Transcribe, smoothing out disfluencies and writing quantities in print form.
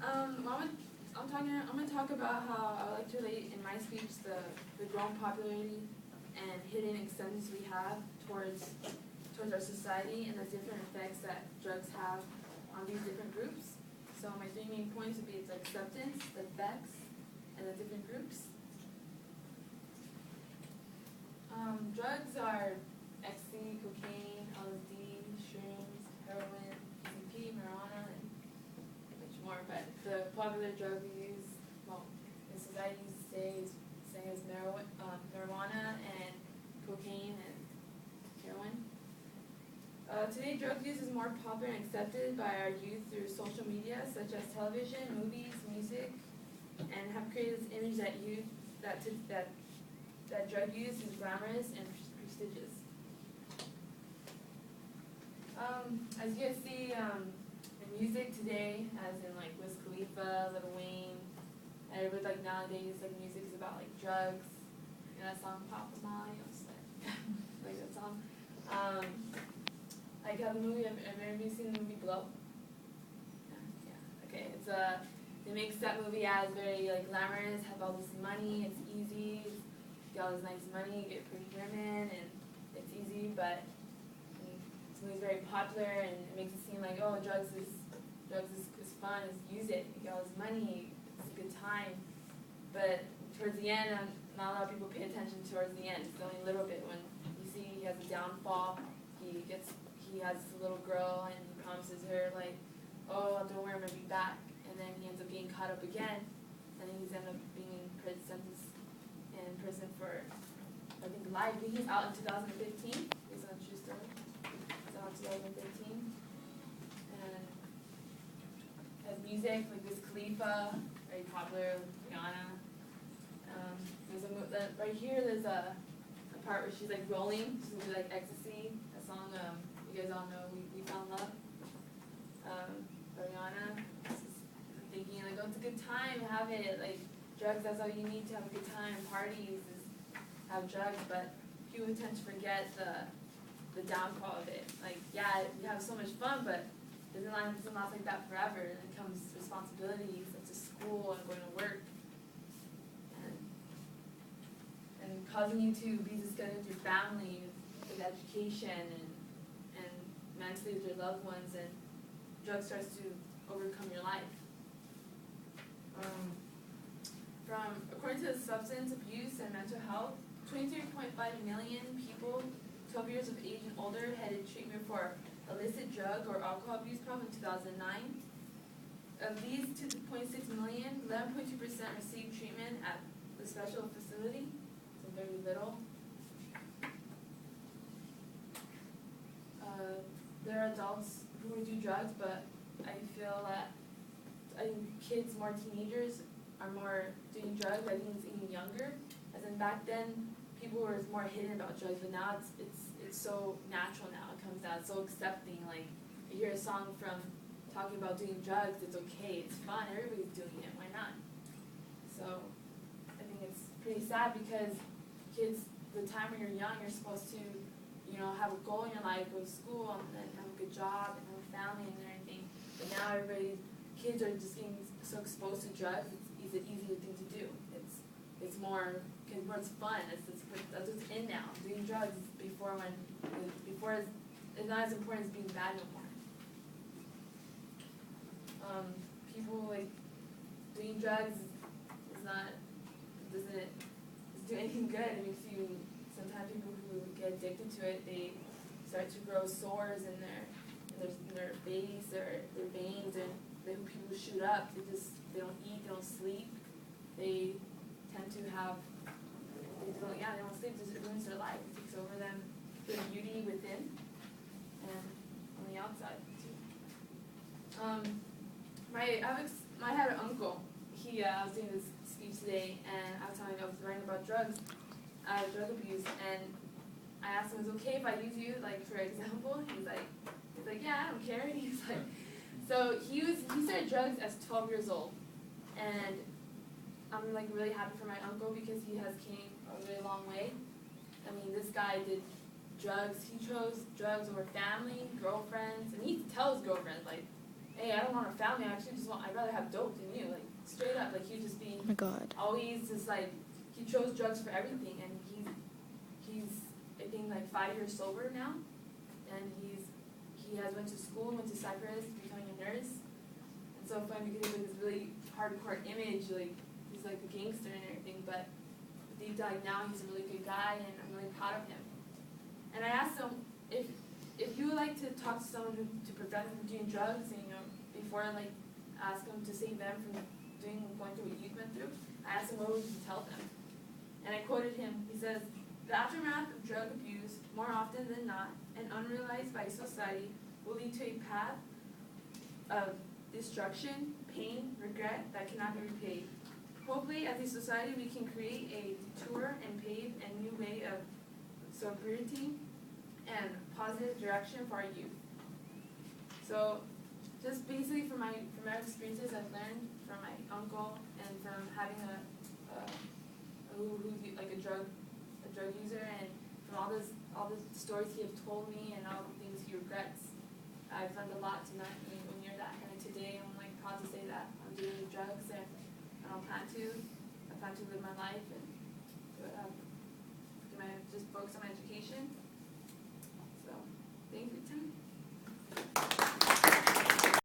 I'm going to talk about how I would like to relate in my speech the growing popularity and hidden incentives we have towards our society and the different effects that drugs have on these different groups. So my three main points would be its acceptance, the effects, and the different groups. Drugs are ecstasy, cocaine, LSD, shrooms, heroin, PCP, marijuana, and much more. But the popular drug we use, in society these days, is marijuana and cocaine and heroin. Today, drug use is more popular and accepted by our youth through social media, such as television, movies, music, and have created this image that drug use is glamorous and prestigious. As you guys see, in music today, as in like Wiz Khalifa, Lil Wayne, everybody like nowadays, like music is about like drugs. You know that song Papa Molly? Like that song. Like how the movie, have you seen the movie Blow? Yeah. Okay, it makes that movie as very like glamorous, have all this money, it's easy, get all this nice money, get pretty women, and it's easy, but this movie's very popular, and it makes it seem like, oh, drugs is fun, use it, you get all this money, it's a good time. But towards the end, not a lot of people pay attention towards the end. It's only a little bit when you see he has a downfall, he has a little girl, and he promises her, like, oh, don't worry, I'm going to be back. And then he ends up getting caught up again, and then he's ended up being sentenced in prison for, I think, life. I think he's out in 2015. It's a true story. He's out in 2015. And has music, like Wiz Khalifa, very popular, Rihanna. Right here, there's a part where she's like rolling, she's gonna be like ecstasy, a song you guys all know, we found love. Rihanna, thinking like, oh, it's a good time, have it, like drugs, that's all you need to have a good time, parties is have drugs, but people tend to forget the downfall of it. Like, yeah, you have so much fun, but it doesn't last like that forever, and it comes responsibilities such as school and going to work. And causing you to be disgusted with your family, with education, and mentally with your loved ones, and drugs starts to overcome your life. According to the Substance Abuse and Mental Health, 23.5 million people 12 years of age and older headed treatment for illicit drug or alcohol abuse problem in 2009. Of these 2.6 million, 11.2% received treatment at the special facility. Very little. There are adults who do drugs, but I feel that kids, more teenagers, are more doing drugs. I think it's even younger. As in back then, people were more hidden about drugs, but now it's so natural now. It comes out so accepting. Like you hear a song from talking about doing drugs, it's okay, it's fun, everybody's doing it. Why not? So I think it's pretty sad because kids, the time when you're young, you're supposed to, have a goal in your life, go to school, and then have a good job, and have a family, and everything. But now kids are just getting so exposed to drugs. It's an easier thing to do. It's more it's fun. That's what's in now. Doing drugs before it's not as important as being bad no more. People like doing drugs doesn't do anything good. It makes you, sometimes people who get addicted to it, they start to grow sores in their face or their veins, and then people shoot up. They don't eat, they don't sleep. They tend to they don't sleep. It ruins their life. It takes over them, their beauty within and on the outside too. I had an uncle. I was doing this speech today, and I was writing about drug abuse, and I asked him, is it okay if I use you, like, for example? He's like, yeah, I don't care. He's like, so he started drugs as 12 years old, and I'm like really happy for my uncle because he has came a really long way. I mean, this guy did drugs. He chose drugs over family, girlfriends, and he tells girlfriends, like, hey, I don't want a family, I'd rather have dope than you, like, straight up, like, he'd just be, Oh my God. always just, like, he chose drugs for everything, and he's, I think, like, 5 years sober now, and he has went to school, went to Cyprus, becoming a nurse, and so funny because he has, like, this really hardcore image, like, he's, like, a gangster and everything, but deep down now, he's a really good guy, and I'm really proud of him. And I asked him, if you would like to talk to someone to prevent them from doing drugs, and, you know, before like ask them to save them from going through what you went through, I asked him what would you tell them. And I quoted him. He says, "The aftermath of drug abuse, more often than not, and unrealized by society, will lead to a path of destruction, pain, regret that cannot be repaid. Hopefully, as a society, we can create a detour and pave a new way of sobriety and positive direction for our youth." So, just basically from my experiences I've learned from my uncle and from having who's like a drug user, and from all the stories he have told me and all the things he regrets, I've learned a lot tonight. I mean, when you're that kind of today, I'm like proud to say that I'm doing drugs, and I plan to live my life and just focus on my education.